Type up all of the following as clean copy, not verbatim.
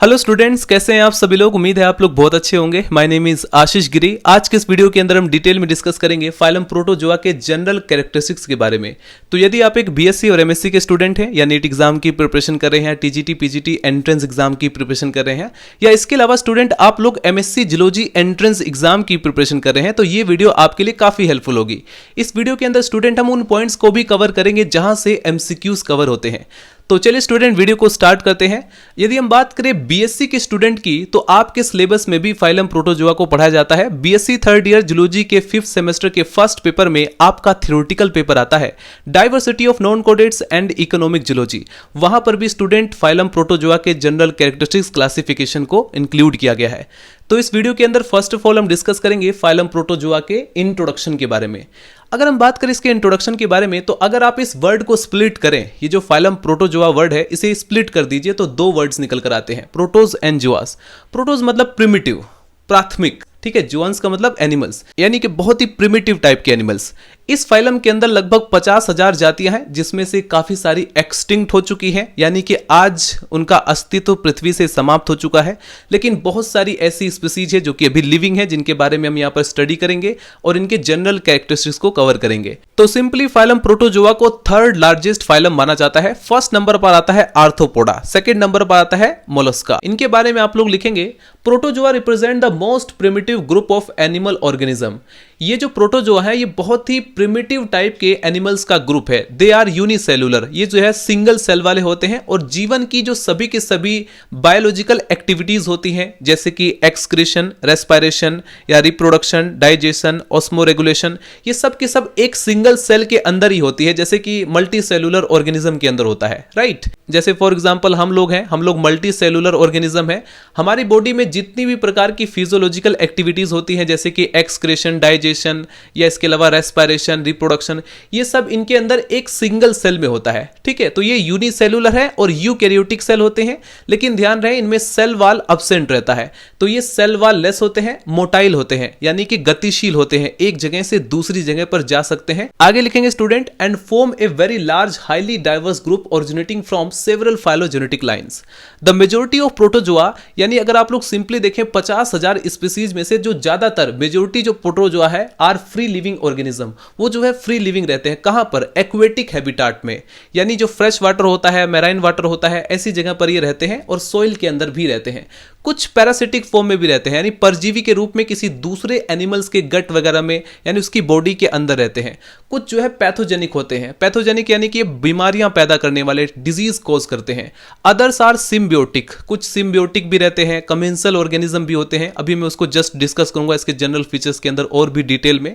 Hello students, कैसे हैं आप सभी लोग। उम्मीद है आप लोग बहुत अच्छे होंगे। माय नेम इज आशीष गिरी। आज के इस वीडियो के अंदर हम डिटेल में डिस्कस करेंगे फाइलम प्रोटोजोआ के जनरल कैरेक्टरिस्टिक्स के बारे में। तो यदि आप एक बीएससी और एमएससी के स्टूडेंट हैं या नीट एग्जाम की प्रिपरेशन कर रहे हैं, टीजीटी पीजीटी एंट्रेंस एग्जाम की प्रिपरेशन कर रहे हैं, या इसके अलावा स्टूडेंट आप लोग एमएससी जियोलॉजी एंट्रेंस एग्जाम की प्रिपरेशन कर रहे हैं, तो ये वीडियो आपके लिए काफी हेल्पफुल होगी। इस वीडियो के अंदर स्टूडेंट हम उन पॉइंट्स को भी कवर करेंगे जहां से एमसीक्यूज कवर होते हैं। तो चलिए स्टूडेंट वीडियो को स्टार्ट करते हैं। यदि हम बात करें बीएससी के स्टूडेंट की, तो आपके सिलेबस में भी फाइलम प्रोटोजोआ को पढ़ाया जाता है। बीएससी थर्ड ईयर जियोलॉजी के 5th सेमेस्टर के फर्स्ट पेपर में आपका थ्योरेटिकल पेपर आता है diversity of non कोडेट्स and economic geology. वहां पर भी स्टूडेंट फाइलम प्रोटोजोआ के जनरल कैरेक्टरिस्टिक्स क्लासिफिकेशन को इंक्लूड किया गया है। तो इस वीडियो के अंदर फर्स्ट ऑफ ऑल हम डिस्कस करेंगे फाइलम प्रोटोजोआ के इंट्रोडक्शन के बारे में। अगर हम बात करें इसके इंट्रोडक्शन के बारे में, तो अगर आप इस वर्ड को स्प्लिट करें, ये जो फाइलम प्रोटोजोआ वर्ड है, इसे स्प्लिट कर दीजिए तो दो वर्ड्स निकल कर आते हैं, प्रोटोज एंड जोआस। प्रोटोज मतलब प्रिमिटिव, प्राथमिक, ठीक है। जोन्स का मतलब एनिमल्स, यानी कि बहुत ही प्रिमिटिव टाइप के एनिमल्स। इस फाइलम के अंदर लगभग 50,000 जातियां हैं, जिसमें से काफी सारी एक्सटिंक्ट हो चुकी हैं, यानी कि आज उनका अस्तित्व पृथ्वी से समाप्त हो चुका है। लेकिन बहुत सारी ऐसी स्पीसीज है जो कि अभी लिविंग है, जिनके बारे में हम यहाँ पर स्टडी करेंगे और इनके जनरल कैरेक्टरिस्टिक्स को कवर करेंगे। तो सिंपली फाइलम प्रोटोजोआ को थर्ड लार्जेस्ट फाइलम माना जाता है। फर्स्ट नंबर पर आता है आर्थ्रोपोडा, सेकेंड नंबर पर आता है मोलस्का। इनके बारे में आप लोग लिखेंगे, protozoa represent the most primitive group of animal organism. ये जो प्रोटोजोआ है, ये बहुत ही प्रिमिटिव टाइप के एनिमल्स का ग्रुप है। दे आर यूनिसेलुलर, ये जो है सिंगल सेल वाले होते हैं, और जीवन की जो सभी के सभी बायोलॉजिकल एक्टिविटीज होती हैं, जैसे कि एक्सक्रीशन, रेस्पिरेशन या रिप्रोडक्शन, डाइजेशन, ऑस्मोरेगुलेशन, ये सब के सब एक सिंगल सेल के अंदर ही होती है, जैसे कि मल्टी सेलुलर ऑर्गेनिज्म के अंदर होता है, राइट। जैसे फॉर एग्जांपल हम लोग हैं, हम लोग मल्टी सेलुलर ऑर्गेनिज्म है। हमारी बॉडी में जितनी भी प्रकार की फिजियोलॉजिकल एक्टिविटीज होती हैं, जैसे कि एक्सक्रीशन, डाइजेशन या इसके अलावा रेस्पिरेशन, रिप्रोडक्शन, ये सब इनके अंदर एक सिंगल सेल में होता है, ठीक है। तो ये यूनिसेलुलर है और यूकैरियोटिक सेल होते हैं, लेकिन ध्यान रहे इनमें सेल वॉल अब्सेंट रहता है। तो ये सेल वॉल लेस होते हैं, मोटाइल होते हैं, यानी कि गतिशील होते हैं, एक जगह से दूसरी जगह पर जा सकते हैं। आगे लिखेंगे student, and form a very large highly diverse group originating from several phylogenetic lines. The majority of protozoa, यानी अगर आप लोग सिंपली देखें 50,000 स्पीसीज में से जो ज्यादातर मेजोरिटी जो प्रोटोजोआ है आर फ्री लिविंग ऑर्गेनिज्म। वो जो है फ्री लिविंग रहते हैं, कहां पर? एक्वेटिक हैबिटाट में, यानी जो फ्रेश वाटर होता है, मैराइन वाटर होता है, ऐसी जगह पर ये रहते हैं, और सोइल के अंदर भी रहते हैं। कुछ पैरासिटिक फॉर्म में भी रहते हैं, यानी परजीवी के रूप में किसी दूसरे एनिमल्स के गट वगैरह में, यानी उसकी बॉडी के अंदर रहते हैं। कुछ जो है पैथोजेनिक होते हैं, पैथोजेनिक यानी कि बीमारियां पैदा करने वाले, डिजीज कॉज करते हैं। अदर्स आर सिम्बियोटिक, कुछ सिम्बियोटिक भी रहते हैं, कमेंसल ऑर्गेनिज्म भी होते हैं। अभी मैं उसको जस्ट डिस्कस करूंगा इसके जनरल फीचर्स के अंदर और भी डिटेल में।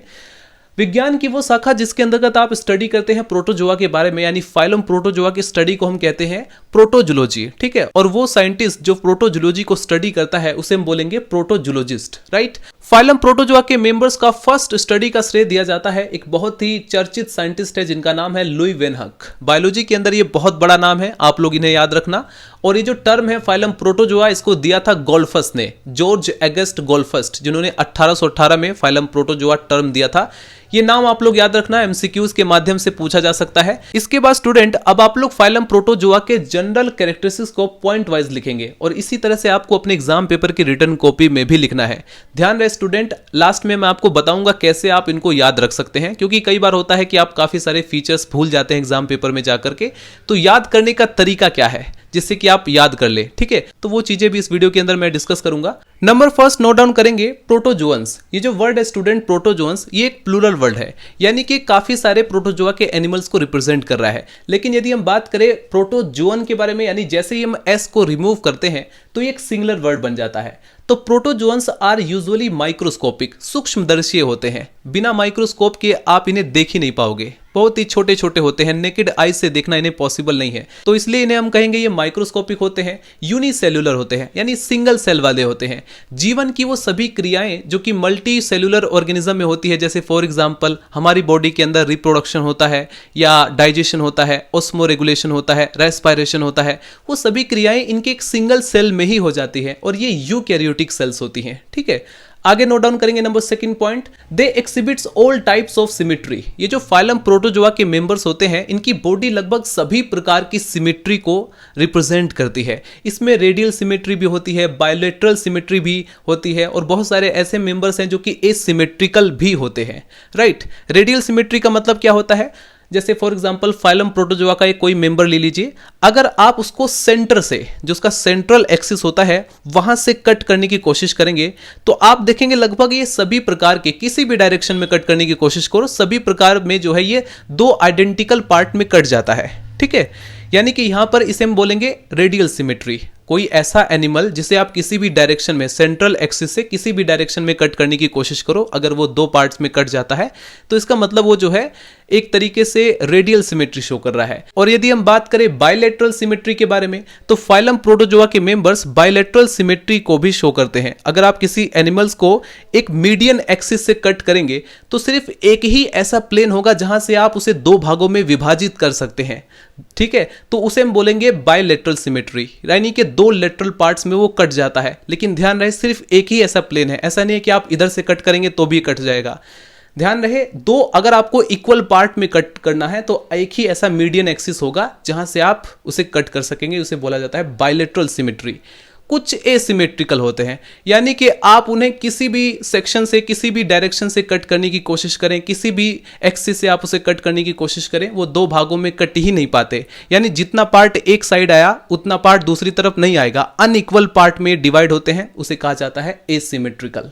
विज्ञान की वो शाखा जिसके अंतर्गत आप स्टडी करते हैं प्रोटोजोआ के बारे में, यानी फाइलम प्रोटोजोआ की स्टडी को हम कहते हैं प्रोटोजोलॉजी, ठीक है। और वो साइंटिस्ट जो प्रोटोजोलॉजी को स्टडी करता है उसे हम बोलेंगे प्रोटोजोलॉजिस्ट, राइट। फाइलम प्रोटोजोआ के मेंबर्स का फर्स्ट स्टडी का श्रेय दिया जाता है एक बहुत ही चर्चित साइंटिस्ट है, जिनका नाम है लुई वेन हक। बायोलॉजी के अंदर ये बहुत बड़ा नाम है, आप लोग इन्हें याद रखना। और ये जो टर्म है फाइलम प्रोटोजोआ, इसको दिया था गोल्फस ने, जॉर्ज अगस्ट गोल्फस, जिन्होंने 1818 में फाइलम प्रोटोजोआ टर्म दिया था। ये नाम आप लोग याद रखना, एमसीक्यूज के माध्यम से पूछा जा सकता है। इसके बाद स्टूडेंट अब आप लोग फाइलम प्रोटोजोआ के जनरल कैरेक्टरिस्टिक्स को पॉइंट वाइज लिखेंगे, और इसी तरह से आपको अपने एग्जाम पेपर की रिटर्न कॉपी में भी लिखना है। ध्यान रहे स्टूडेंट, लास्ट में मैं आपको बताऊंगा कैसे आप इनको याद रख सकते हैं, क्योंकि कई बार होता है कि आप काफी सारे फीचर्स भूल जाते हैं एग्जाम पेपर में जाकर के। तो याद करने का तरीका क्या है जिससे कि आप याद कर ले, ठीक है। तो वो चीजें भी इस वीडियो के अंदर मैं डिस्कस करूंगा। नंबर फर्स्ट नोट डाउन करेंगे, प्रोटोजोअन्स। ये जो वर्ड है स्टूडेंट प्रोटोजोअन्स, ये एक प्लूरल वर्ड है, यानी कि काफी सारे प्रोटोजोआ के एनिमल्स को रिप्रेजेंट कर रहा है। लेकिन यदि हम बात करें प्रोटोजोअन के बारे में, यानी जैसे ही हम एस को रिमूव करते हैं तो ये एक सिंगुलर वर्ड बन जाता है। तो प्रोटोजोअन्स आर यूजुअली माइक्रोस्कोपिक, सूक्ष्मदर्शीय होते हैं। बिना माइक्रोस्कोप के आप इन्हें देख ही नहीं पाओगे, बहुत ही छोटे छोटे होते हैं, नेकेड आई से देखना इन्हें पॉसिबल नहीं है। तो इसलिए इन्हें हम कहेंगे ये माइक्रोस्कोपिक होते हैं, यूनिसेलुलर होते हैं, यानी सिंगल सेल वाले होते हैं। जीवन की वो सभी क्रियाएं जो कि मल्टी सेलुलर ऑर्गेनिज्म में होती है, जैसे फॉर एग्जांपल हमारी बॉडी के अंदर रिप्रोडक्शन होता है या डाइजेशन होता है, ऑस्मोरेगुलेशन होता है, रेस्पिरेशन होता है, वो सभी क्रियाएं इनके एक सिंगल सेल में ही हो जाती है, और ये यूकैरियोटिक सेल्स होती हैं, ठीक है। आगे नोट डाउन करेंगे number second point, they exhibits all types of symmetry. ये जो फाइलम प्रोटोजोआ के मेंबर्स होते हैं, इनकी बॉडी लगभग सभी प्रकार की सिमेट्री को रिप्रेजेंट करती है। इसमें रेडियल सिमेट्री भी होती है, बायोलेटरल सिमेट्री भी होती है, और बहुत सारे ऐसे मेंबर्स हैं जो कि एसिमेट्रिकल भी होते हैं, राइट। रेडियल सिमेट्री का मतलब क्या होता है, जैसे फॉर एग्जांपल फाइलम प्रोटोजोआ का एक कोई मेंबर ले लीजिए, अगर आप उसको सेंटर से, जो उसका सेंट्रल एक्सिस होता है, वहां से कट करने की कोशिश करेंगे तो आप देखेंगे लगभग ये सभी प्रकार के, किसी भी डायरेक्शन में कट करने की कोशिश करो, सभी प्रकार में जो है ये दो आइडेंटिकल पार्ट में कट जाता है, ठीक है। यानी कि यहां पर इसे हम बोलेंगे रेडियल सिमेट्री। कोई ऐसा एनिमल जिसे आप किसी भी डायरेक्शन में, सेंट्रल एक्सिस से किसी भी डायरेक्शन में कट करने की कोशिश करो, अगर वो दो पार्ट्स में कट जाता है तो इसका मतलब वो जो है एक तरीके से रेडियल सिमेट्री शो कर रहा है। और यदि हम बात करें बायलैटरल सिमेट्री के बारे में, तो फाइलम प्रोटोजोआ के मेंबर्स बायलैटरल सिमेट्री को भी शो करते हैं। अगर आप किसी एनिमल्स को एक मीडियन एक्सिस से कट करेंगे तो सिर्फ एक ही ऐसा प्लेन होगा जहां से आप उसे दो भागों में विभाजित कर सकते हैं, ठीक है, तो उसे हम बोलेंगे बायलैटरल सिमेट्री, यानी कि दो लेटरल पार्ट्स में वो कट जाता है। लेकिन ध्यान रहे सिर्फ एक ही ऐसा प्लेन है, ऐसा नहीं है कि आप इधर से कट करेंगे तो भी कट जाएगा। ध्यान रहे दो, अगर आपको इक्वल पार्ट में कट करना है तो एक ही ऐसा मीडियन एक्सिस होगा जहां से आप उसे कट कर सकेंगे, उसे बोला जाता है बायलैटरल सिमेट्री। कुछ एसिमेट्रिकल होते हैं, यानी कि आप उन्हें किसी भी सेक्शन से, किसी भी डायरेक्शन से कट करने की कोशिश करें, किसी भी एक्सिस से आप उसे कट करने की कोशिश करें, वो दो भागों में कट ही नहीं पाते। यानी जितना पार्ट एक साइड आया उतना पार्ट दूसरी तरफ नहीं आएगा, अनइक्वल पार्ट में डिवाइड होते हैं, उसे कहा जाता है एसिमेट्रिकल,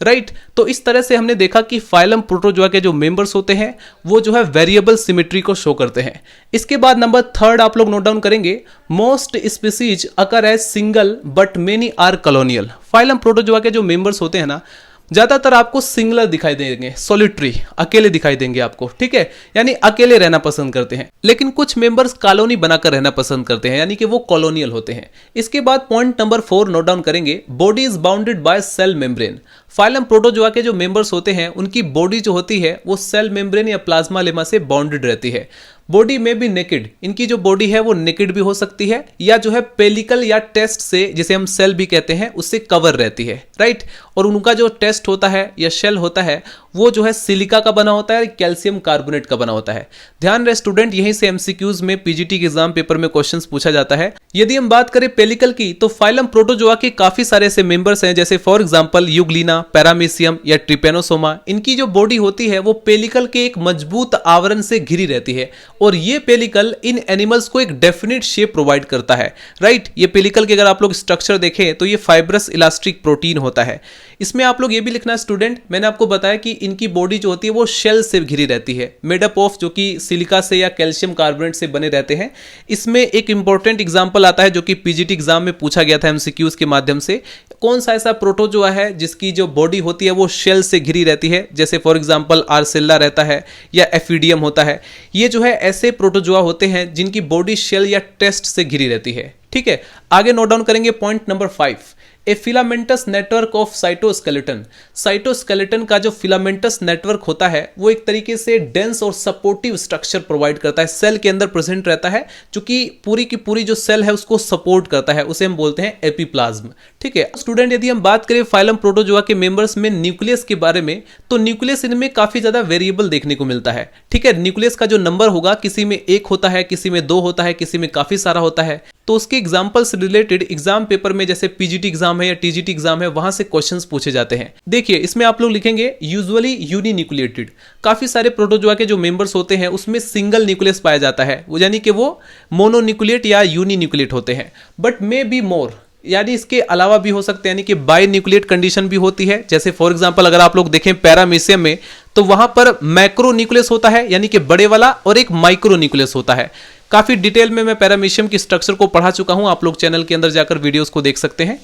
राइट। तो इस तरह से हमने देखा कि फाइलम प्रोटोजोआ के जो मेंबर्स होते हैं वो जो है वेरिएबल सिमेट्री को शो करते हैं। इसके बाद नंबर थर्ड आप लोग नोट डाउन करेंगे, most species occur as single but many are colonial. Phylum protozoa के जो मेंबर्स होते हैं ना, ज्यादातर आपको सिंगुलर दिखाई देंगे, सॉलिटरी, अकेले दिखाई देंगे आपको, ठीक है, यानी अकेले रहना पसंद करते हैं। लेकिन कुछ मेंबर्स कॉलोनी बनाकर रहना पसंद करते हैं, यानी कि वो कॉलोनियल होते हैं। इसके बाद पॉइंट नंबर 4 नोट डाउन करेंगे, body is bounded by cell membrane. Phylum protozoa के जो मेंबर्स होते हैं उनकी बॉडी जो होती है वो सेल मेम्ब्रेन या प्लाज्मा लेमा से बाउंडेड रहती है। बॉडी में भी नेकेड, इनकी जो बॉडी है वो नेकेड भी हो सकती है, या जो है पेलिकल या टेस्ट से, जिसे हम सेल भी कहते हैं, उससे कवर रहती है, राइट। और उनका जो टेस्ट होता है या शेल होता है वो जो है सिलिका का बना होता है, कैल्शियम कार्बोनेट का बना होता है। ध्यान रहे स्टूडेंट, यहीं से एमसीक्यूज में पीजीटी के एग्जाम पेपर में क्वेश्चंस पूछा जाता है। यदि हम बात करें पेलिकल की, तो फाइलम प्रोटोजोआ के काफी सारे ऐसे मेंबर्स हैं, जैसे फॉर एग्जांपल यूग्लिना, पैरामीशियम या ट्रिपेनोसोमा। इनकी जो बॉडी होती है वो पेलिकल के एक मजबूत आवरण से घिरी रहती है, और ये पेलिकल इन एनिमल्स को एक डेफिनेट शेप प्रोवाइड करता है, राइट। ये पेलिकल के अगर आप लोग स्ट्रक्चर देखें तो ये फाइब्रस इलास्टिक प्रोटीन होता है। इसमें आप लोग ये भी लिखना स्टूडेंट, मैंने आपको बताया कि इनकी बॉडी जो होती है वो शेल से घिरी रहती है, मेड अप ऑफ, जो कि सिलिका से या कैल्शियम कार्बोनेट से बने रहते हैं। इसमें एक इंपॉर्टेंट एग्जांपल आता है जो कि पीजीटी एग्जाम में पूछा गया था एमसीक्यूज के माध्यम से, कौन सा ऐसा प्रोटोजोआ है जिसकी जो बॉडी होती है वो शेल से घिरी रहती है, जैसे फॉर एग्जांपल आर्सेल्ला रहता है या एफिडियम होता है। ये जो है ऐसे प्रोटोजोआ होते हैं जिनकी बॉडी शेल या टेस्ट से घिरी रहती है, ठीक है। आगे नोट डाउन करेंगे point number 5, A filamentous network of cytoskeleton. Cytoskeleton का जो फिलामेंटस नेटवर्क होता है वो एक तरीके से डेंस और सपोर्टिव स्ट्रक्चर प्रोवाइड करता है, सेल के अंदर प्रेजेंट रहता है, जो कि पूरी की पूरी जो सेल है उसको सपोर्ट करता है, उसे हम बोलते हैं एपिप्लाज्म, ठीक है। स्टूडेंट, यदि हम बात करें फाइलम प्रोटोजोआ के मेंबर्स में न्यूक्लियस के बारे में, तो न्यूक्लियस इनमें काफी ज्यादा वेरिएबल देखने को मिलता है, ठीक है। न्यूक्लियस का जो नंबर होगा, किसी में 1 होता है, किसी में 2 होता है, किसी में काफी सारा होता है। तो उसके एग्जांपल से रिलेटेड एग्जाम पेपर में, जैसे पीजीटी एग्जाम है या टीजीटी एग्जाम है, वहां से क्वेश्चंस पूछे जाते हैं। देखिए इसमें आप लोग लिखेंगे यूजुअली यूनिन्यूक्लिएटेड। काफी सारे प्रोटोजोआ के जो मेंबर्स होते हैं उसमें सिंगल न्यूक्लियस पाया जाता है, वो यानी कि वो मोनोन्यूक्लिएट या यूनिन्यूक्लिएट होते हैं। बट मे बी मोर, यानी इसके अलावा भी हो सकते हैं, यानी कि बाई न्यूक्लिएट कंडीशन भी होती है। जैसे फॉर एग्जांपल अगर आप लोग देखें पैरामीशियम में, तो वहां पर मैक्रो न्यूक्लियस होता है, यानी कि बड़े वाला, और एक माइक्रो न्यूक्लियस होता है। काफी डिटेल में मैं पैरामीशियम की स्ट्रक्चर को पढ़ा चुका हूं, आप लोग चैनल के अंदर जाकर वीडियोस को देख सकते हैं।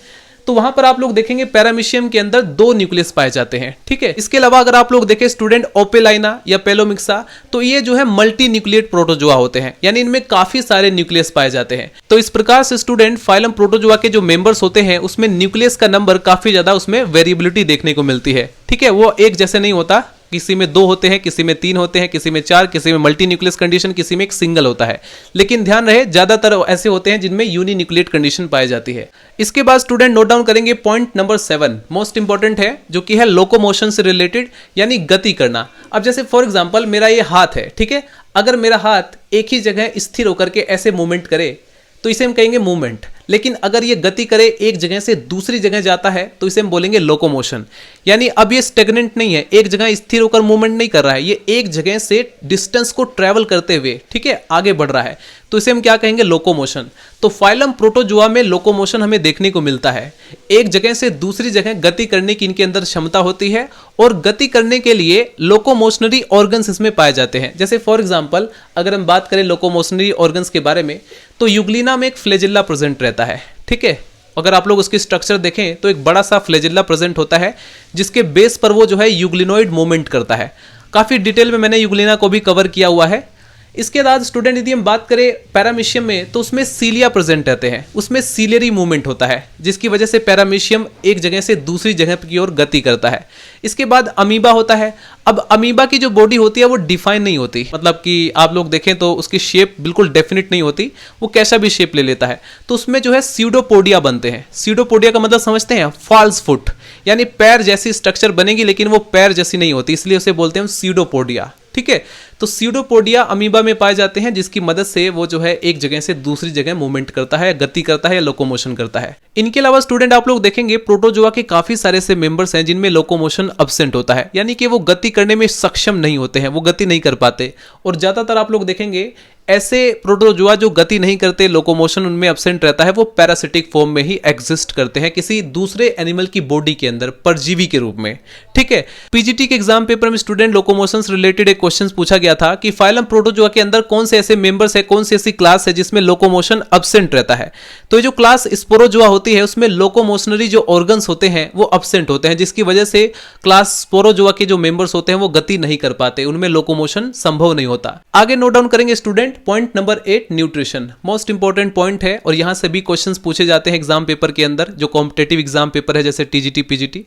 तो वहां पर आप लोग देखेंगे पैरामीशियम के अंदर 2 न्यूक्लियस पाए जाते हैं, ठीक है। इसके अलावा अगर आप लोग देखें स्टूडेंट ओपेलाइना या पेलोमिक्सा, तो ये जो है मल्टी न्यूक्लिएट प्रोटोजोआ होते हैं, यानी इनमें काफी सारे न्यूक्लियस पाए जाते हैं। तो इस प्रकार से स्टूडेंट फाइलम प्रोटोजोआ के जो मेंबर्स होते हैं उसमें न्यूक्लियस का नंबर काफी ज्यादा, उसमें वेरिएबिलिटी देखने को मिलती है, ठीक है। वो एक जैसे नहीं होता किसी में 2 होते हैं, किसी में 3 होते हैं, किसी में 4, किसी में मल्टी न्यूक्लियस कंडीशन, किसी में एक सिंगल होता है। लेकिन ध्यान रहे ज्यादातर ऐसे होते हैं जिनमें यूनिन्यूक्लिएट कंडीशन पाई जाती है। इसके बाद स्टूडेंट नोट डाउन करेंगे पॉइंट नंबर 7, मोस्ट इंपॉर्टेंट है, जो कि है लोकोमोशन से रिलेटेड, यानी गति करना। अब जैसे फॉर एग्जांपल मेरा ये हाथ है, ठीक है, अगर मेरा हाथ एक ही जगह स्थिर होकर के ऐसे मूवमेंट करे तो इसे हम कहेंगे मूवमेंट। लेकिन अगर ये गति करे, एक जगह से दूसरी जगह जाता है, तो इसे हम बोलेंगे लोकोमोशन। यानी अब ये स्टेगनेंट नहीं है, एक जगह स्थिर होकर मूवमेंट नहीं कर रहा है, ये एक जगह से डिस्टेंस को ट्रेवल करते हुए, ठीक है, आगे बढ़ रहा है, तो इसे हम क्या कहेंगे, लोकोमोशन। तो फाइलम प्रोटोजोआ में लोकोमोशन हमें देखने को मिलता है। एक जगह से दूसरी जगह गति करने की इनके अंदर क्षमता होती है, और गति करने के लिए लोकोमोशनरी ऑर्गन्स इसमें पाए जाते हैं। जैसे फॉर एग्जांपल अगर हम बात करें लोकोमोशनरी ऑर्गन्स के बारे में, तो यूग्लिना में एक फ्लैजेला प्रेजेंट रहता है, ठीक है। अगर आप लोग उसकी स्ट्रक्चर देखें तो एक बड़ा सा फ्लैजेला प्रेजेंट होता है, जिसके बेस पर वो जो है यूग्लिनोइड मूवमेंट करता है। काफी डिटेल में मैंने यूग्लिना को भी कवर किया हुआ है। इसके बाद स्टूडेंट यदि हम बात करें पैरामीशियम में, तो उसमें सीलिया प्रेजेंट रहते हैं, उसमें सीलियरी मूवमेंट होता है, जिसकी वजह से पैरामीशियम एक जगह से दूसरी जगह की ओर गति करता है। इसके बाद अमीबा होता है। अब अमीबा की जो बॉडी होती है वो डिफाइन नहीं होती, मतलब कि आप लोग देखें तो उसकी शेप बिल्कुल डेफिनेट नहीं होती, वो कैसा भी शेप ले लेता है। तो उसमें जो है स्यूडोपोडिया बनते हैं। स्यूडोपोडिया का मतलब समझते हैं, फॉल्स फुट, यानी पैर जैसी स्ट्रक्चर बनेगी लेकिन वो पैर जैसी नहीं होती, इसलिए उसे बोलते हैं स्यूडोपोडिया, ठीक है। तो स्यूडोपोडिया अमीबा में पाए जाते हैं, जिसकी मदद से वो जो है एक जगह से दूसरी जगह मूवमेंट करता है, गति करता है या लोकोमोशन करता है। इनके अलावा स्टूडेंट आप लोग देखेंगे प्रोटोजोआ के काफी सारे ऐसे मेंबर्स हैं जिनमें लोकोमोशन अब्सेंट होता है, यानी कि वो गति करने में सक्षम नहीं होते हैं, वो गति नहीं कर पाते। और ज्यादातर आप लोग देखेंगे ऐसे प्रोटोजोआ जो गति नहीं करते, लोकोमोशन उनमें एब्सेंट रहता है, वो पैरासिटिक फॉर्म में ही एग्जिस्ट करते हैं, किसी दूसरे एनिमल की बॉडी के अंदर परजीवी के रूप में, ठीक है। पीजीटी के एग्जाम पेपर में स्टूडेंट लोकोमोशन से रिलेटेड एक क्वेश्चन पूछा गया था कि फाइलम प्रोटोजोआ के अंदर कौन से ऐसे मेंबर्स है, कौन सी ऐसी क्लास है जिसमें लोकोमोशन एब्सेंट रहता है। तो ये जो क्लास स्पोरोजोआ होती है उसमें लोकोमोशनरी जो ऑर्गन्स होते हैं वो एब्सेंट होते हैं, जिसकी वजह से क्लास स्पोरोजोआ के जो मेंबर्स होते हैं वो गति नहीं कर पाते, उनमें लोकोमोशन संभव नहीं होता। आगे नोट डाउन करेंगे student point number 8, nutrition. Most important point है और यहां से भी क्वेश्चंस पूछे जाते हैं एग्जाम पेपर के अंदर, जो कॉम्पिटेटिव एग्जाम पेपर है जैसे टीजीटी पीजीटी।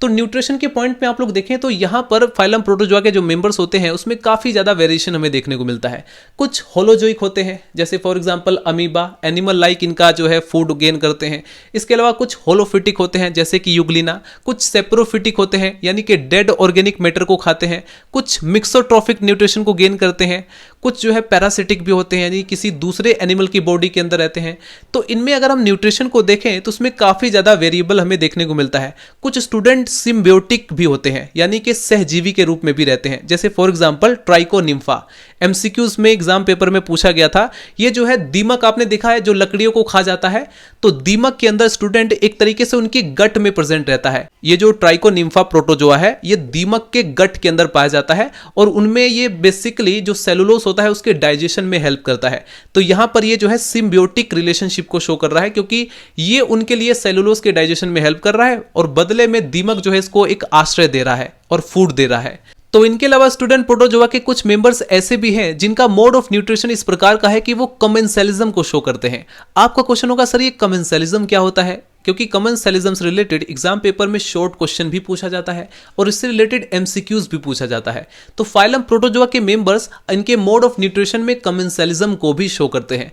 तो न्यूट्रिशन के पॉइंट में आप लोग देखें तो यहां पर फाइलम प्रोटोजोआ के जो मेंबर्स होते हैं उसमें काफी ज्यादा वेरिएशन हमें देखने को मिलता है। कुछ होलोजोइक होते हैं, जैसे for example amoeba, animal like इनका जो है फूड गेन करते हैं। इसके अलावा कुछ होलोफिटिक होते हैं जैसे कि यूग्लिना, कुछ सेप्रोफिटिक होते हैं यानी कि डेड ऑर्गेनिक मैटर को खाते हैं, कुछ मिक्सोट्रोफिक न्यूट्रिशन को गेन करते हैं, कुछ जो है पैरासिटिक भी होते हैं यानी किसी दूसरे एनिमल की बॉडी के अंदर रहते हैं। तो इनमें अगर हम न्यूट्रिशन को देखें तो उसमें काफी ज्यादा वेरिएबल हमें देखने को मिलता है। कुछ स्टूडेंट सिम्बियोटिक भी होते हैं यानी कि सहजीवी के रूप में भी रहते हैं, जैसे फॉर एग्जांपल ट्राइकोनिम्फा। एमसीक्यूज में एग्जाम पेपर में पूछा गया था, ये जो है दीमक आपने देखा है जो लकड़ियों को खा जाता है, तो दीमक के अंदर स्टूडेंट एक तरीके से उनकी गट में प्रेजेंट रहता है। ये जो ट्राइकोनिम्फा प्रोटोजोआ है ये दीमक के गट के अंदर पाया जाता है और उनमें ये बेसिकली जो सेलुलोस होता है उसके डाइजेशन में हेल्प करता है। तो यहां पर ये जो है सिम्बियोटिक रिलेशनशिप को शो कर रहा है, क्योंकि ये उनके लिए सेलुलोस के डाइजेशन में हेल्प कर रहा है और बदले में दीमक जो है इसको एक आश्रय दे रहा है और फूड दे रहा है। तो इनके अलावा स्टूडेंट प्रोटोजोआ के कुछ मेंबर्स ऐसे भी हैं जिनका मोड ऑफ न्यूट्रिशन इस प्रकार का है कि वो कमेंसेलिज्म को शो करते हैं। आपका क्वेश्चन होगा सर ये कमेंसेलिज्म क्या होता है, क्योंकि कमेंसेलिज्म से रिलेटेड एग्जाम पेपर में शॉर्ट क्वेश्चन भी पूछा जाता है और इससे रिलेटेड एमसीक्यूज भी पूछा जाता है। तो फाइलम प्रोटोजोआ के मेंबर्स इनके मोड ऑफ न्यूट्रिशन में कमेंसेलिज्म को भी शो करते हैं।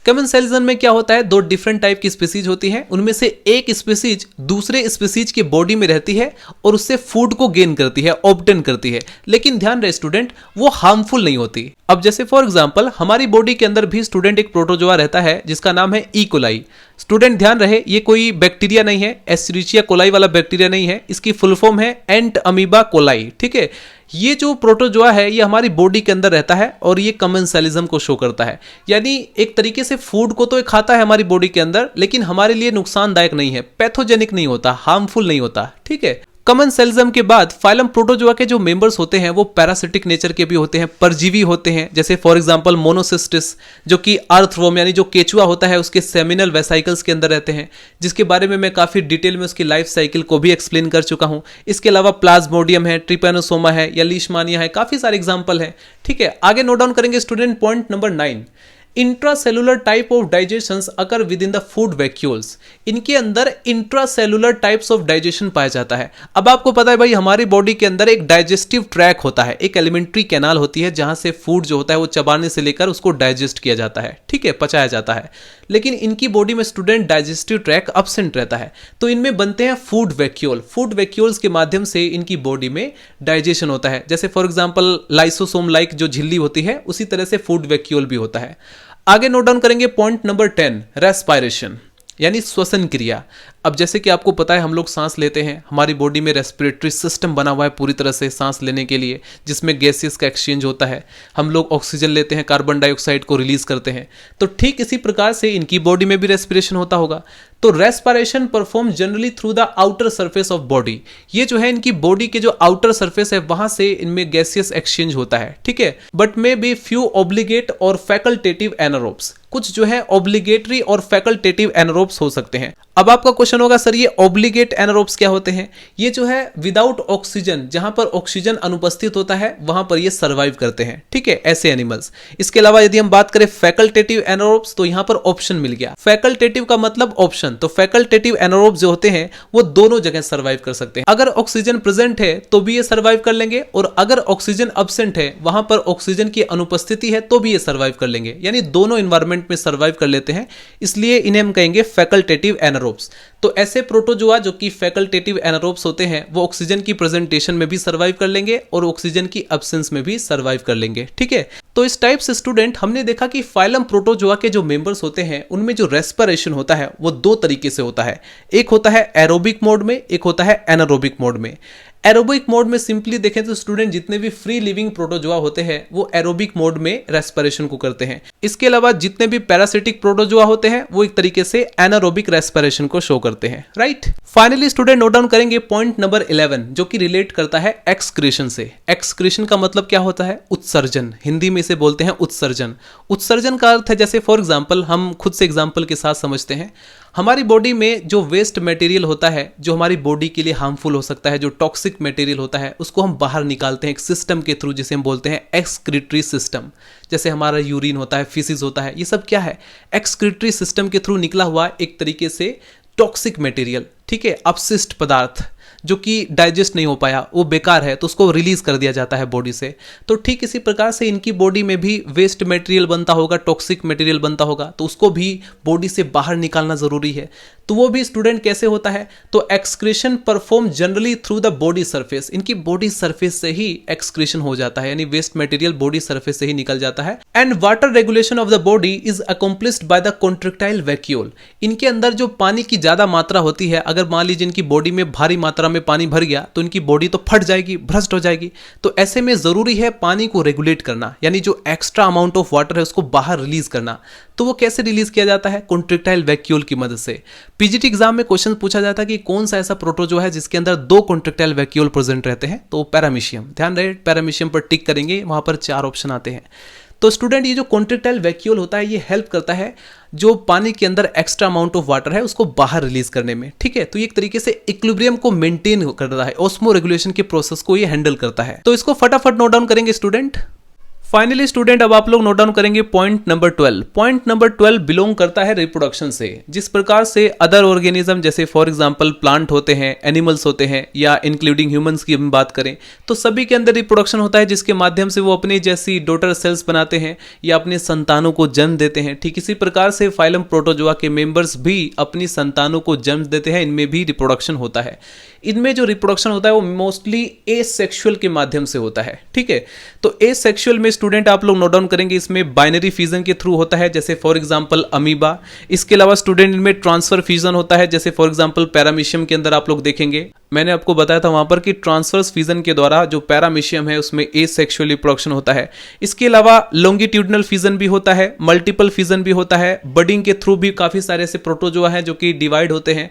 कमेंसेलिज्म में क्या होता है, दो डिफरेंट टाइप की स्पीसीज होती हैं, उनमें से एक स्पीसीज दूसरे स्पीसीज की बॉडी में रहती है और उससे फूड को गेन करती है, ऑब्टेन करती है, लेकिन ध्यान रहे स्टूडेंट वो हार्मफुल नहीं होती। अब जैसे फॉर एग्जांपल हमारी बॉडी के अंदर भी स्टूडेंट एक प्रोटोजोआ रहता है जिसका नाम है ई कोलाई। स्टूडेंट ध्यान रहे ये कोई बैक्टीरिया नहीं है, एस्चेरिचिया कोलाई वाला बैक्टीरिया नहीं है, इसकी फुल फॉर्म है एंट अमीबा कोलाई, ठीक है। ये जो प्रोटोजोआ है ये हमारी बॉडी के अंदर रहता है और ये कमेंसेलिज्म को शो करता है, यानी एक तरीके से फूड को तो ये खाता है हमारी बॉडी के अंदर, लेकिन हमारे लिए नुकसानदायक नहीं है, पैथोजेनिक नहीं होता, हार्मफुल नहीं होता, ठीक है। कमेंसेलिज्म के बाद फाइलम प्रोटोजोआ के जो मेंबर्स होते हैं वो पैरासिटिक नेचर के भी होते हैं, परजीवी होते हैं, जैसे फॉर एग्जांपल मोनोसिस्टिस जो कि अर्थवर्म यानी जो केचुआ होता है उसके सेमिनल वेसाइकल्स के अंदर रहते हैं, जिसके बारे में मैं काफी डिटेल में उसकी लाइफ साइकिल को भी एक्सप्लेन कर चुका हूं। इसके अलावा प्लाज्मोडियम है, ट्रिपैनोसोमा है या लीशमानिया है, काफी सारे एग्जाम्पल हैं, ठीक है। आगे नोट डाउन करेंगे student point number 9, intracellular type of digestions occur with in the food vacuoles. इनके अंदर इंट्रासेलुलर टाइप्स ऑफ डाइजेशन पाया जाता है। अब आपको पता है भाई, हमारी बॉडी के अंदर एक डाइजेस्टिव ट्रैक होता है, एक एलिमेंट्री कैनाल होती है जहां से फूड जो होता है वो चबाने से लेकर उसको डाइजेस्ट किया जाता है, ठीक है, पचाया जाता है। लेकिन इनकी बॉडी में स्टूडेंट डाइजेस्टिव ट्रैक एब्सेंट रहता है, तो इनमें बनते हैं फूड वैक्यूल। फूड वैक्यूल्स के माध्यम से इनकी बॉडी में डाइजेशन होता है। जैसे फॉर एग्जांपल लाइसोसोम लाइक जो झिल्ली होती है, उसी तरह से फूड वैक्यूल भी होता है। आगे नोट डाउन करेंगे पॉइंट नंबर 10, रेस्पिरेशन यानी श्वसन क्रिया। अब जैसे कि आपको पता है, हम लोग सांस लेते हैं, हमारी बॉडी में रेस्पिरेटरी सिस्टम बना हुआ है पूरी तरह से सांस लेने के लिए, जिसमें गैसेस का एक्सचेंज होता है। हम लोग ऑक्सीजन लेते हैं, कार्बन डाइऑक्साइड को रिलीज करते हैं। तो ठीक इसी प्रकार से इनकी बॉडी में भी रेस्पिरेशन होता होगा। तो respiration perform generally through the outer surface of body. ये जो है इनकी बॉडी के जो आउटर सरफेस है वहां से इनमें गैसियस एक्सचेंज होता है, ठीक है। But may be few obligate और फैकल्टेटिव एनारोब्स, कुछ जो है ऑब्लिगेटरी और फैकल्टेटिव एनारोब्स हो सकते हैं। अब आपका क्वेश्चन होगा सर ये ऑब्लिगेट एनारोब्स क्या होते हैं? ये जो है विदाउट ऑक्सीजन, जहां पर ऑक्सीजन अनुपस्थित होता है वहां पर ये सर्वाइव करते हैं, ठीक है, ऐसे एनिमल्स। इसके अलावा यदि हम बात करें फैकल्टेटिव एनारोब्स, तो यहां पर ऑप्शन मिल गया। फैकल्टेटिव का मतलब ऑप्शन, तो फैकल्टेटिव एनारोब्स जो होते हैं वो दोनों जगह सर्वाइव कर सकते हैं। अगर ऑक्सीजन प्रेजेंट है तो भी ये सर्वाइव कर लेंगे, और अगर ऑक्सीजन अब्सेंट है, वहां पर ऑक्सीजन की अनुपस्थिति है, तो भी ये सर्वाइव कर लेंगे। यानी दोनों इन्वायरमेंट में सर्वाइव कर लेते हैं, इसलिए इन्हें हम कहेंगे फैकल्टेटिव एनारोब्स। तो ऐसे प्रोटोजोआ जो कि फैकल्टेटिव एनारोब्स होते हैं, वो ऑक्सीजन की प्रेजेंटेशन में भी सर्वाइव कर लेंगे और ऑक्सीजन की एब्सेंस में भी सर्वाइव कर लेंगे, ठीक है। तो इस टाइप से स्टूडेंट हमने देखा कि फाइलम प्रोटोजोआ के जो मेंबर्स होते हैं उनमें जो रेस्पिरेशन होता है वो दो तरीके से होता है। एक होता है एरोबिक मोड में, एक होता है एनारोबिक मोड में। एरोबिक मोड में सिंपली देखें तो स्टूडेंट जितने भी फ्री लिविंग प्रोटोजोआ होते हैं वो एरोबिक मोड में रेस्पिरेशन को करते हैं। इसके अलावा जितने भी पैरासिटिक प्रोटोजोआ होते हैं वो एक तरीके से एनारोबिक रेस्पिरेशन को शो करते हैं, right. Finally student note down करेंगे पॉइंट नंबर 11, जो कि रिलेट करता है एक्सक्रीशन से। एक्सक्रीशन का मतलब क्या होता है? उत्सर्जन। हिंदी में इसे बोलते हैं उत्सर्जन। उत्सर्जन का अर्थ है, जैसे फॉर एग्जाम्पल हम खुद से एग्जाम्पल के साथ समझते हैं, हमारी बॉडी में जो वेस्ट मटेरियल होता है, जो हमारी बॉडी के लिए हार्मफुल हो सकता है, जो टॉक्सिक मटेरियल होता है, उसको हम बाहर निकालते हैं एक सिस्टम के थ्रू, जिसे हम बोलते हैं एक्सक्रीटरी सिस्टम। जैसे हमारा यूरिन होता है, फिसिस होता है, ये सब क्या है? एक्सक्रीटरी सिस्टम के थ्रू निकला हुआ एक तरीके से टॉक्सिक मटेरियल, ठीक है, अपशिष्ट पदार्थ जो कि डाइजेस्ट नहीं हो पाया, वो बेकार है, तो उसको रिलीज कर दिया जाता है बॉडी से। तो ठीक इसी प्रकार से इनकी बॉडी में भी वेस्ट मटेरियल बनता होगा, टॉक्सिक मटेरियल बनता होगा, तो उसको भी बॉडी से बाहर निकालना जरूरी है। तो वो भी स्टूडेंट कैसे होता है? तो excretion perform generally through the body surface. इनकी बॉडी सरफेस से ही एक्सक्रीशन हो जाता है, यानी वेस्ट मटेरियल बॉडी सरफेस से ही निकल जाता है। And water regulation of the body is accomplished by the contractile vacuole. इनके अंदर जो पानी की ज्यादा मात्रा होती है, अगर मान लीजिए इनकी बॉडी में भारी मात्रा में पानी भर गया तो इनकी बॉडी तो फट जाएगी, भ्रष्ट हो जाएगी। तो ऐसे में जरूरी है पानी को रेगुलेट करना, यानी जो एक्स्ट्रा अमाउंट ऑफ वाटर है उसको बाहर रिलीज करना। तो वो कैसे रिलीज किया जाता है? कॉन्ट्रेक्टाइल वैक्यूल की मदद से। पीजीटी एग्जाम में क्वेश्चन पूछा जाता है कि कौन सा ऐसा प्रोटोजोआ है जिसके अंदर दो कॉन्ट्रेक्टाइल वैक्यूल प्रेजेंट रहते हैं? तो पैरामीशियम। ध्यान रहे, पैरामीशियम पर टिक करेंगे, वहां पर 4 ऑप्शन आते हैं। तो स्टूडेंट ये जो कॉन्ट्रेक्टाइल वैक्यूल होता है ये हेल्प करता है जो पानी के अंदर एक्स्ट्रा अमाउंट ऑफ वाटर है उसको बाहर रिलीज करने में, ठीक है। तो ये एक तरीके से इक्विलिब्रियम को मेंटेन करता है, ऑस्मो रेगुलेशन के प्रोसेस को ये हैंडल करता है। तो इसको फटाफट नोट डाउन करेंगे स्टूडेंट। फाइनली स्टूडेंट अब आप लोग नोट डाउन करेंगे point number 12। Point number 12 belong करता है रिप्रोडक्शन से। जिस प्रकार से अदर ऑर्गेनिज्म जैसे फॉर एग्जांपल प्लांट होते हैं, एनिमल्स होते हैं, या इंक्लूडिंग ह्यूमंस की हम बात करें तो सभी के अंदर रिप्रोडक्शन होता है, जिसके माध्यम से वो अपनी जैसी डॉटर सेल्स बनाते हैं या अपने संतानों को जन्म देते हैं। ठीक इसी प्रकार से फाइलम प्रोटोजोआ के मेंबर्स भी अपनी संतानों को जन्म देते हैं, इनमें भी रिप्रोडक्शन होता है। इनमें जो रिप्रोडक्शन होता है वो मोस्टली एसेक्सुअल के माध्यम से होता है, ठीक है। तो एसेक्सुअल में स्टूडेंट आप लोग नोट डाउन करेंगे इसमें बाइनरी फ्यूजन के थ्रू होता है, जैसे फॉर एग्जांपल अमीबा। इसके अलावा स्टूडेंट इनमें ट्रांसफर फ्यूजन होता है, जैसे फॉर एग्जांपल पैरामीशियम के अंदर आप लोग देखेंगे, मैंने आपको बताया था वहां पर कि ट्रांसफर्स फ्यूजन के द्वारा जो पैरामीशियम है उसमें एसेक्सुअल रिप्रोडक्शन होता है। इसके अलावा लॉन्गिट्यूडनल फ्यूजन भी होता है, मल्टीपल फ्यूजन भी होता है, बडिंग के थ्रू भी काफी सारे ऐसे प्रोटोजोआ हैं जो कि डिवाइड होते हैं।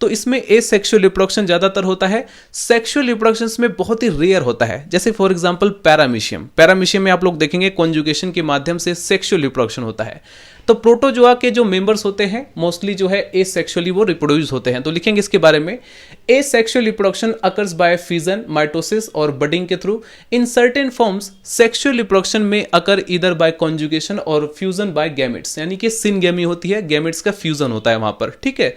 तो इसमें एसेक्सुअल रिप्रोडक्शन ज्यादातर होता है, सेक्सुअल रिप्रोडक्शन में बहुत ही रेयर होता है, जैसे फॉर एग्जांपल पैरामीशियम। पैरामीशियम में आप लोग देखेंगे कॉन्जुगेशन के माध्यम से सेक्सुअल रिप्रोडक्शन होता है। तो प्रोटोजोआ के जो मेंबर्स होते हैं मोस्टली जो है एसेक्सुअली वो रिप्रोड्यूस होते हैं। तो लिखेंगे इसके बारे में, asexual reproduction occurs by fission, mitosis और बडिंग के through. In certain forms sexual reproduction में अकर ईदर बाय कॉन्जुगेशन और फ्यूजन बाय गैमेट्स, यानी कि सिनगेमी होती है, गैमेट्स का फ्यूजन होता है वहां पर, ठीक है।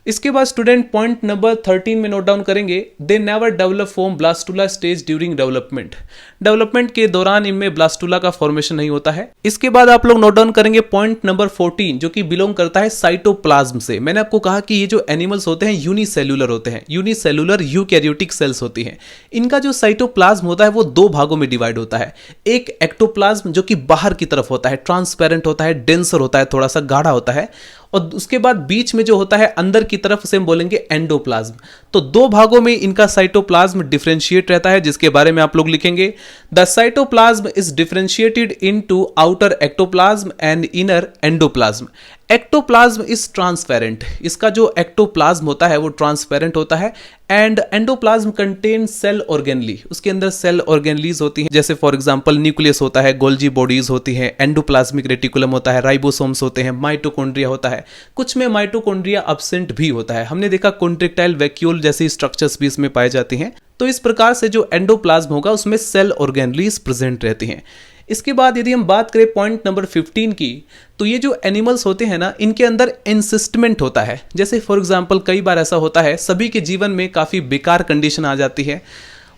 इसके बाद स्टूडेंट पॉइंट नंबर 13 में नोट डाउन करेंगे, they never develop form blastula stage during development. Development के दौरान इनमें ब्लास्टुला का फॉर्मेशन नहीं होता है। इसके बाद आप लोग नोट डाउन करेंगे पॉइंट नंबर 14 जो कि बिलोंग करता है साइटोप्लाज्म से। मैंने आपको कहा कि ये जो एनिमल्स होते हैं यूनिसेल्युलर होते हैं, यूनिसेल्युलर यूकैरियोटिक सेल्स होती हैं। इनका जो साइटोप्लाज्म होता है वो दो भागों में डिवाइड होता है। एक एक्टोप्लाज्म जो कि बाहर की तरफ होता है, ट्रांसपेरेंट होता है, डेंसर होता है, थोड़ा सा गाढ़ा होता है, और उसके बाद बीच में जो होता है अंदर की तरफ से हम बोलेंगे एंडोप्लाज्म। तो दो भागों में इनका साइटोप्लाज्म डिफरेंशिएट रहता है, जिसके बारे में आप लोग लिखेंगे, the cytoplasm is differentiated into outer ectoplasm and inner endoplasm. Ectoplasm is transparent, इसका जो एक्टोप्लाज्म होता है वो ट्रांसपेरेंट होता है, and endoplasm contain cell organelle, उसके अंदर सेल ऑर्गेनलीज होती हैं, जैसे फॉर एग्जांपल न्यूक्लियस होता है, गोल्जी बॉडीज होती हैं, एंडोप्लाज्मिक रेटिकुलम होता है, राइबोसोम्स होते हैं, माइटोकॉन्ड्रिया होता है, कुछ में माइटोकॉन्ड्रिया अब्सेंट भी होता है। हमने देखा कॉन्ट्रेक्टाइल वैक्यूल जैसी स्ट्रक्चर्स भी इसमें पाई जाती हैं। तो इस प्रकार से जो एंडोप्लाज्म होगा उसमें सेल ऑर्गेनलीज प्रेजेंट रहती हैं। इसके बाद यदि हम बात करें पॉइंट नंबर 15 की, तो ये जो एनिमल्स होते हैं ना, इनके अंदर एनसिस्टमेंट होता है। जैसे फॉर एग्जांपल कई बार ऐसा होता है, सभी के जीवन में काफ़ी बेकार कंडीशन आ जाती है,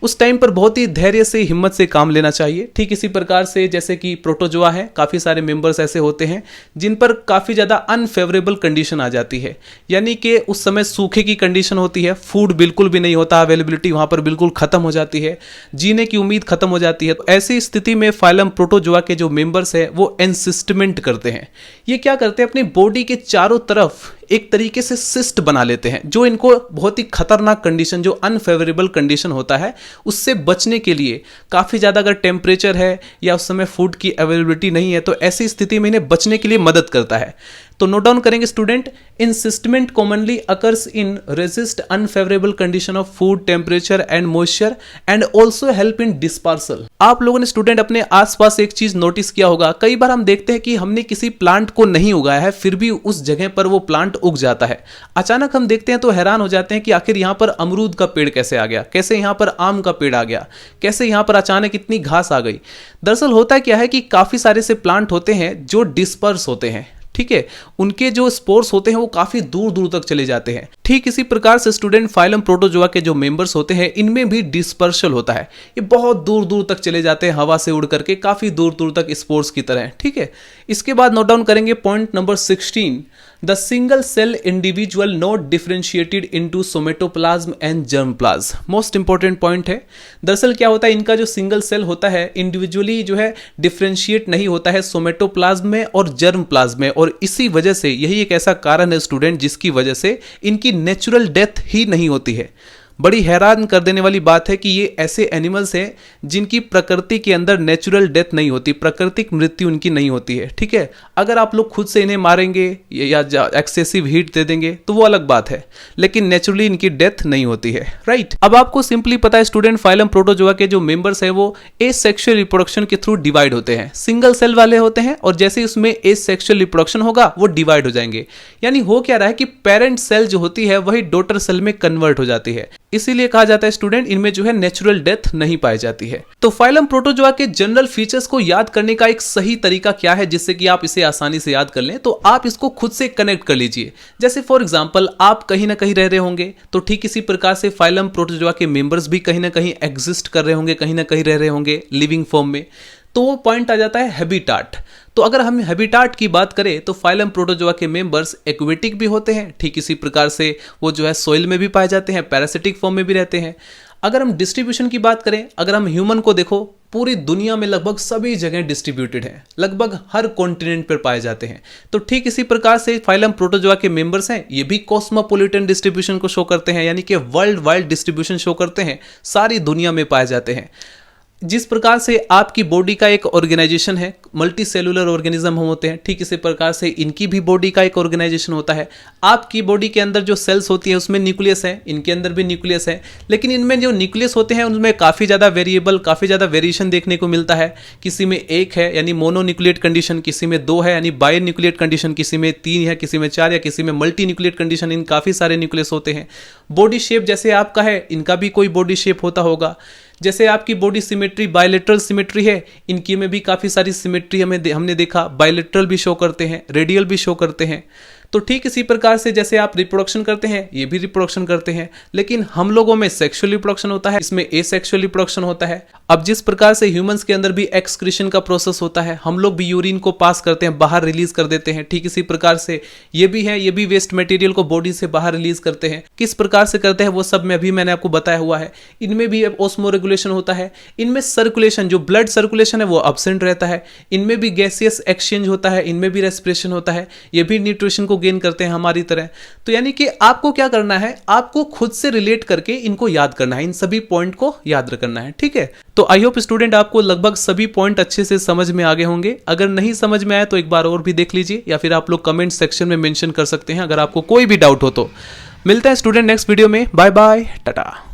उस टाइम पर बहुत ही धैर्य से, हिम्मत से काम लेना चाहिए। ठीक इसी प्रकार से जैसे कि प्रोटोजोआ है, काफ़ी सारे मेंबर्स ऐसे होते हैं जिन पर काफ़ी ज़्यादा अनफेवरेबल कंडीशन आ जाती है, यानी कि उस समय सूखे की कंडीशन होती है, फूड बिल्कुल भी नहीं होता, अवेलेबिलिटी वहाँ पर बिल्कुल ख़त्म हो जाती है, जीने की उम्मीद खत्म हो जाती है। तो ऐसी स्थिति में फाइलम प्रोटोजोआ के जो मेंबर्स हैं वो एनसिस्टमेंट करते हैं। ये क्या करते हैं, अपनी बॉडी के चारों तरफ एक तरीके से सिस्ट बना लेते हैं, जो इनको बहुत ही खतरनाक कंडीशन, जो अनफेवरेबल कंडीशन होता है, उससे बचने के लिए काफ़ी ज़्यादा अगर टेम्परेचर है या उस समय फूड की अवेलेबिलिटी नहीं है तो ऐसी स्थिति में इन्हें बचने के लिए मदद करता है। तो नोट डाउन करेंगे student, encystment commonly occurs in resist unfavourable condition of food, temperature and moisture and also help in dispersal. आप लोगों ने स्टूडेंट अपने आसपास एक चीज नोटिस किया होगा, कई बार हम देखते हैं कि हमने किसी प्लांट को नहीं उगाया है फिर भी उस जगह पर वो प्लांट उग जाता है। अचानक हम देखते हैं तो हैरान हो जाते हैं कि आखिर यहाँ पर अमरूद का पेड़ कैसे आ गया, कैसे यहाँ पर आम का पेड़ आ गया, कैसे यहाँ पर अचानक इतनी घास आ गई। दरअसल होता क्या है कि काफी सारे से प्लांट होते हैं जो डिस्पर्स होते हैं, ठीक है, उनके जो स्पोर्स होते हैं वो काफी दूर दूर तक चले जाते हैं। ठीक इसी प्रकार से स्टूडेंट फाइलम प्रोटोजोआ के जो मेंबर्स होते हैं इनमें भी डिस्पर्सल होता है, ये बहुत दूर दूर तक चले जाते हैं हवा से उड़ करके, काफी दूर दूर तक स्पोर्स की तरह, ठीक है। इसके बाद नोट डाउन करेंगे point number 16, the single cell individual not differentiated into somatoplasm and germplasm. Most important point है। दरअसल क्या होता है, इनका जो सिंगल सेल होता है इंडिविजुअली जो है डिफरेंशिएट नहीं होता है सोमेटोप्लाज्म में और जर्मप्लाज्म में, और इसी वजह से यही एक ऐसा कारण है स्टूडेंट जिसकी वजह से इनकी नेचुरल डेथ ही नहीं होती है। बड़ी हैरान कर देने वाली बात है कि ये ऐसे एनिमल्स हैं जिनकी प्रकृति के अंदर नेचुरल डेथ नहीं होती, प्राकृतिक मृत्यु उनकी नहीं होती है, ठीक है। अगर आप लोग खुद से इन्हें मारेंगे या एक्सेसिव हीट दे देंगे तो वो अलग बात है, लेकिन नेचुरली इनकी डेथ नहीं होती है, राइट। अब आपको सिंपली पता है स्टूडेंट फाइलम प्रोटोजोआ के जो मेंबर्स हैं वो एसेक्सुअल रिप्रोडक्शन के थ्रू डिवाइड होते हैं, सिंगल सेल वाले होते हैं, और जैसे उसमें एसेक्सुअल रिप्रोडक्शन होगा वो डिवाइड हो जाएंगे। यानी हो क्या रहा है कि पेरेंट सेल जो होती है वही डॉटर सेल में कन्वर्ट हो जाती है, इसीलिए कहा जाता है स्टूडेंट इनमें जो है नेचुरल डेथ नहीं पाई जाती है। तो फाइलम प्रोटोजोआ के जनरल फीचर्स को याद करने का एक सही तरीका क्या है जिससे कि आप इसे आसानी से याद कर लें, तो आप इसको खुद से कनेक्ट कर लीजिए। जैसे फॉर एग्जांपल आप कहीं ना कहीं रह रहे होंगे, तो ठीक इसी प्रकार से फाइलम प्रोटोजोआ के मेंबर्स भी कहीं ना कहीं एग्जिस्ट कर रहे होंगे, कहीं ना कहीं रह रहे होंगे लिविंग फॉर्म में। तो वो पॉइंट आ जाता है हैबिटाट। तो अगर हम हैबिटाट की बात करें तो फाइलम प्रोटोजोआ के मेंबर्स एक्वेटिक भी होते हैं, ठीक इसी प्रकार से वो जो है सोइल में भी पाए जाते हैं, पैरासिटिक फॉर्म में भी रहते हैं। अगर हम डिस्ट्रीब्यूशन की बात करें, अगर हम ह्यूमन को देखो, पूरी दुनिया में लगभग सभी जगह डिस्ट्रीब्यूटेड हैं, लगभग हर कॉन्टिनेंट पर पाए जाते हैं। तो ठीक इसी प्रकार से फाइलम प्रोटोजोआ के मेंबर्स हैं, ये भी कॉस्मोपॉलिटन डिस्ट्रीब्यूशन को शो करते हैं, यानी कि वर्ल्ड वाइड डिस्ट्रीब्यूशन शो करते हैं, सारी दुनिया में पाए जाते हैं। जिस प्रकार से आपकी बॉडी का एक ऑर्गेनाइजेशन है, मल्टी सेलुलर ऑर्गेनिज्म हम होते हैं, ठीक इसी प्रकार से इनकी भी बॉडी का एक ऑर्गेनाइजेशन होता है। आपकी बॉडी के अंदर जो सेल्स होती हैं उसमें न्यूक्लियस है, इनके अंदर भी न्यूक्लियस है, लेकिन इनमें जो न्यूक्लियस होते हैं उनमें काफ़ी ज़्यादा वेरिएबल, काफ़ी ज़्यादा वेरिएशन देखने को मिलता है। किसी में एक है यानी मोनोन्यूक्लिएट कंडीशन, किसी में दो है यानी बाई न्यूक्लिएट कंडीशन, किसी में तीन है, किसी में चार, या किसी में मल्टी न्यूक्लिएट कंडीशन। इन काफ़ी सारे न्यूक्लियस होते हैं। बॉडी शेप जैसे आपका है, इनका भी कोई बॉडी शेप होता होगा। जैसे आपकी बॉडी सिमेट्री बायलेटरल सिमेट्री है, इनकी में भी काफ़ी सारी सिमेट्री हमने देखा, बायलेटरल भी शो करते हैं, रेडियल भी शो करते हैं। तो ठीक इसी प्रकार से जैसे आप रिप्रोडक्शन करते हैं, ये भी रिप्रोडक्शन करते हैं, लेकिन हम लोगों में सेक्सुअल रिप्रोडक्शन होता है, इसमें एसेक्सुअल रिप्रोडक्शन होता है। अब जिस प्रकार से ह्यूमंस के अंदर भी एक्सक्रीशन का प्रोसेस होता है, हम लोग भी यूरिन को पास करते हैं, बाहर रिलीज कर देते हैं, ठीक इसी प्रकार से ये भी है, ये भी वेस्ट मटेरियल को बॉडी से बाहर रिलीज करते हैं। किस प्रकार से करते हैं वो सब मैंने आपको बताया हुआ है। इनमें भी ऑस्मो रेगुलेशन होता है। इनमें सर्कुलेशन, जो ब्लड सर्कुलेशन है वो अब्सेंट रहता है। इनमें भी गैसियस एक्सचेंज होता है, इनमें भी रेस्पिरेशन होता है, ये भी न्यूट्रिशन को गेन करते हैं हमारी तरह। तो यानी कि आपको क्या करना है, आपको खुद से रिलेट करके इनको याद करना है, इन सभी पॉइंट को याद करना है, ठीक है। तो आई होप स्टूडेंट आपको लगभग सभी पॉइंट अच्छे से समझ में आ गए होंगे। अगर नहीं समझ में आया तो एक बार और भी देख लीजिए, या फिर आप लोग कमेंट सेक्शन में मेंशन कर सकते हैं अगर आपको कोई भी डाउट हो तो। मिलते हैं स्टूडेंट नेक्स्ट वीडियो में। Bye bye, Tata.